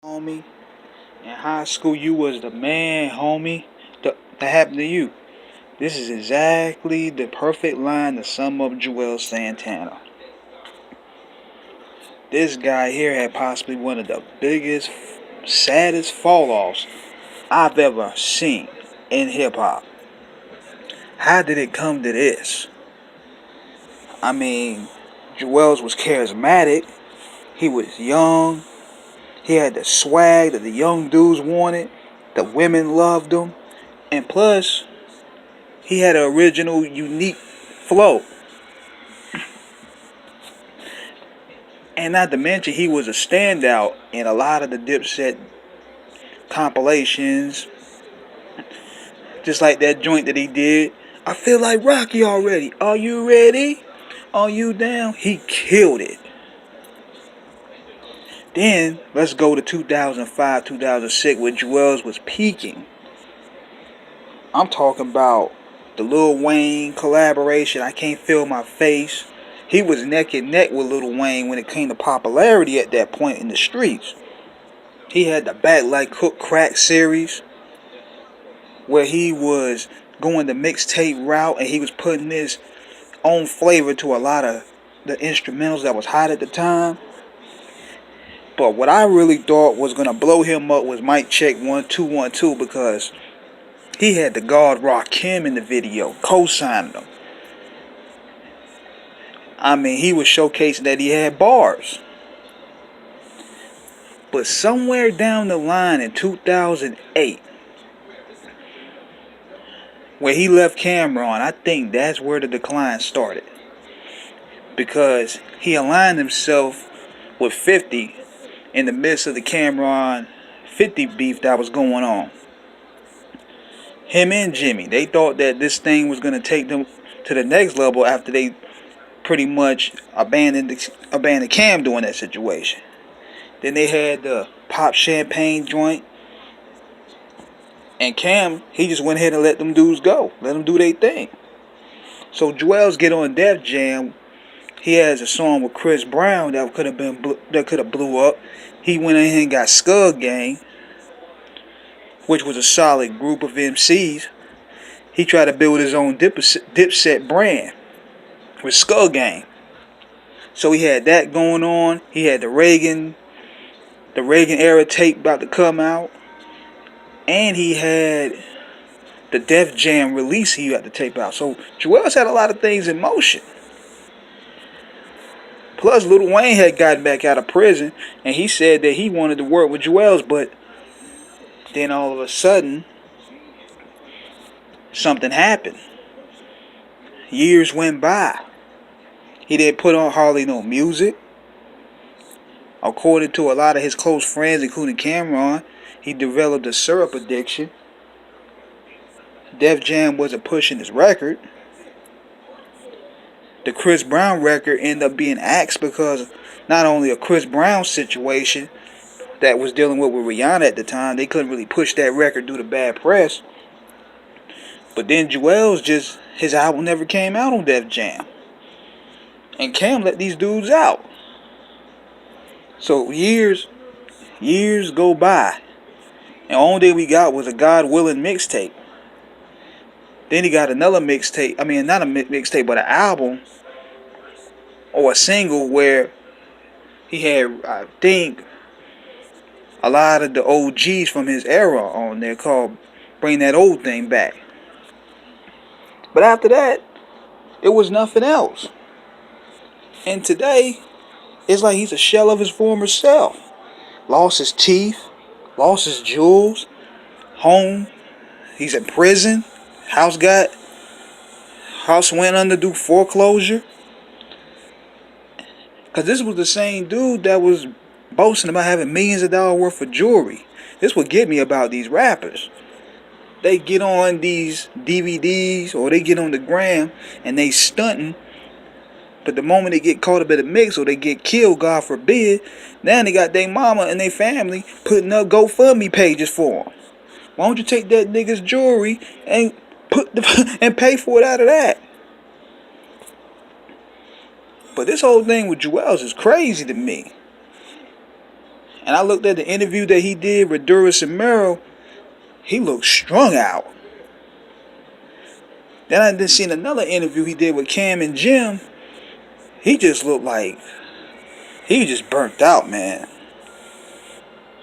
Homie, in high school you was the man, homie. That happened to you. This is exactly the perfect line to sum up Juelz Santana. This guy here had possibly one of the biggest, saddest fall offs I've ever seen in hip hop. How did it come to this? I mean, Juelz was charismatic. He was young. He had the swag that the young dudes wanted. The women loved him. And plus, he had an original, unique flow. And not to mention, he was a standout in a lot of the Dipset compilations. Just like that joint that he did. I feel like Rocky already. Are you ready? Are you down? He killed it. Then, let's go to 2005, 2006, where Juelz was peaking. I'm talking about the Lil Wayne collaboration, I Can't Feel My Face. He was neck and neck with Lil Wayne when it came to popularity at that point in the streets. He had the Back Like Cook Crack series, where he was going the mixtape route and he was putting his own flavor to a lot of the instrumentals that was hot at the time. But what I really thought was going to blow him up was Mic Check 1 2 1 2, because he had the God Rakim in the video, co-signing him. I mean, he was showcasing that he had bars. But somewhere down the line in 2008, where he left Cameron, I think that's where the decline started. Because he aligned himself with 50 in the midst of the Cameron 50 beef that was going on. Him and Jimmy, they thought that this thing was going to take them to the next level after they pretty much abandoned Cam during that situation. Then they had the Pop Champagne joint. And Cam, he just went ahead and let them dudes go. Let them do their thing. So Juelz get on Def Jam. He has a song with Chris Brown that could have blew up. He went ahead and got Scud Gang, which was a solid group of MCs. He tried to build his own Dipset brand with Scud Gang. So he had that going on. He had the Reagan era tape about to come out. And he had the Def Jam release he had to tape out. So Juelz had a lot of things in motion. Plus, Lil Wayne had gotten back out of prison, and he said that he wanted to work with Juelz, but then all of a sudden, something happened. Years went by. He didn't put on hardly no music. According to a lot of his close friends, including Cameron, he developed a syrup addiction. Def Jam wasn't pushing his record. The Chris Brown record ended up being axed because not only a Chris Brown situation that was dealing with Rihanna at the time, they couldn't really push that record due to bad press. But then Juelz his album never came out on Def Jam. And Cam let these dudes out. So years go by. And the only thing we got was a God Willing mixtape. Then he got another mixtape. I mean, not a mixtape, but an album or a single where he had, I think, a lot of the OGs from his era on there called Bring That Old Thing Back. But after that, it was nothing else. And today, it's like he's a shell of his former self. Lost his teeth, lost his jewels, home, he's in prison, house went under due foreclosure. Because this was the same dude that was boasting about having millions of dollars worth of jewelry. This would get me about these rappers. They get on these DVDs or they get on the gram and they stunting. But the moment they get caught up in a mix or they get killed, God forbid, now they got their mama and their family putting up GoFundMe pages for them. Why don't you take that nigga's jewelry and and pay for it out of that? But this whole thing with Juelz is crazy to me. And I looked at the interview that he did with Duras and Merrill. He looked strung out. Then I did seen another interview he did with Cam and Jim. He just looked like he was just burnt out, man.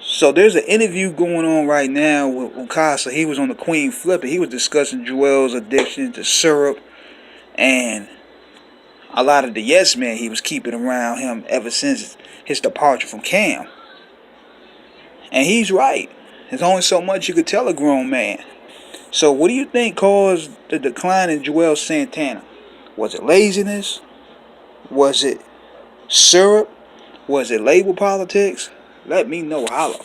So there's an interview going on right now with Ukasa. He was on the Queen Flip, and he was discussing Juelz' addiction to syrup and a lot of the yes men he was keeping around him ever since his departure from Cam. And he's right. There's only so much you could tell a grown man. So what do you think caused the decline in Juelz Santana? Was it laziness? Was it syrup? Was it label politics? Let me know. Holla.